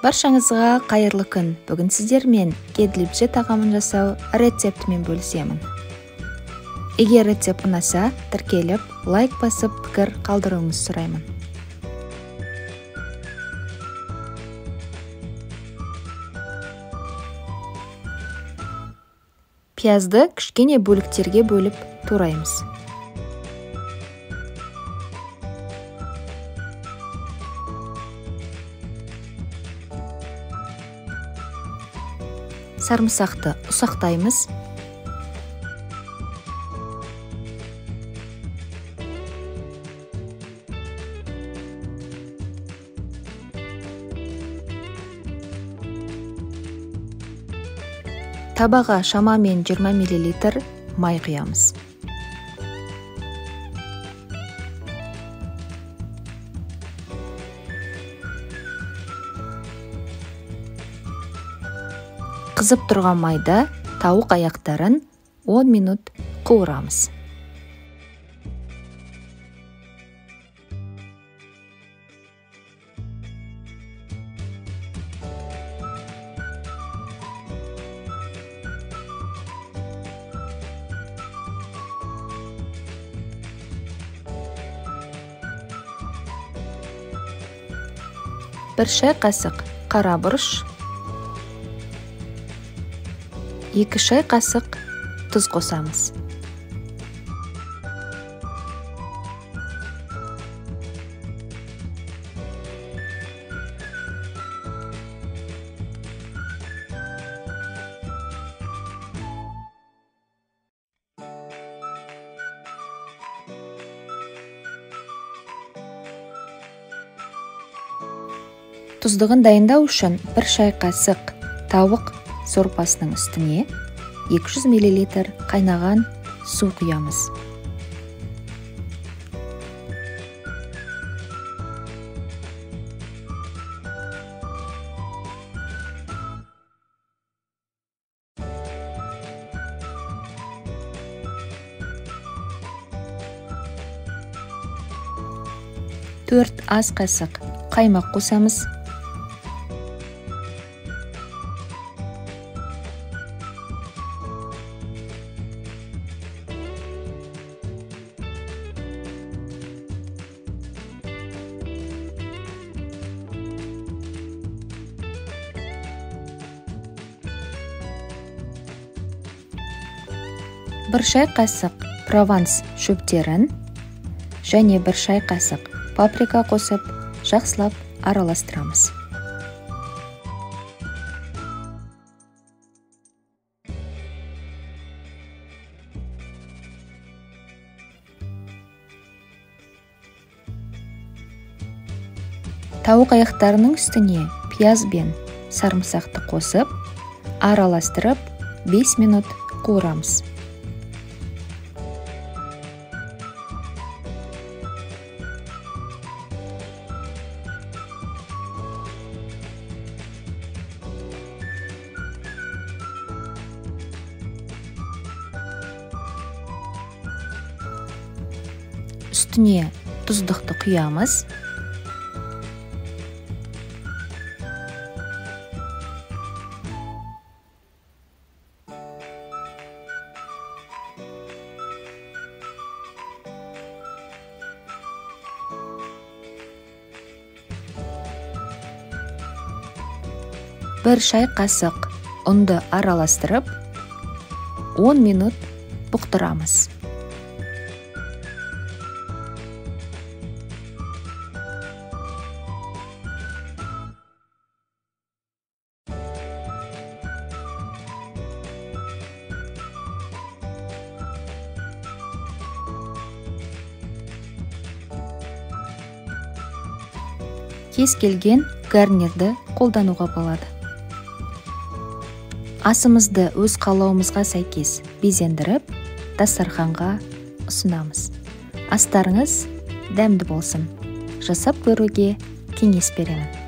Баршаңызға қайырлы күн. Бүгін сіздермен кедлипче тағамын жасау рецептімен бөлісемін. Егер рецепт ұнаса, тіркеліп, лайк басып, пікір қалдыруыңыз сұраймын. Пиязды кішкене бөліктерге бөліп тураймыз. Сарымсақты ұсақтаймыз. Табаға шамамен 20 мл май құямыз. Қызып тұрған майда тауық аяқтарын 10 минут қуырамыз. Бір шай қасық қара бұрыш, 2 шай қасық тұз қосамыз. Тұздығын дайындау үшін 1 шай қасық тауық сорпасының үстіне 200 мл қайнаған су құямыз. Төрт ас қасық қаймақ қосамыз. Бір шай қасық прованс шөптерін және 1 шай қасық паприка қосып, жақсылап араластырамыз. Тауық аяқтарының үстіне пияз бен сарымсақты қосып, араластырып 5 минут қуырамыз. Үстіне тұздықты құямыз. Бір шай қасық ұнды араластырып, 10 минут бұқтырамыз. Кез келген гарнирді қолдануға болады. Асымызды өз қалауымызға сәйкес безендіріп, дастарханға ұсынамыз. Астарыңыз дәмді болсын. Жасап көруге кеңес беремін.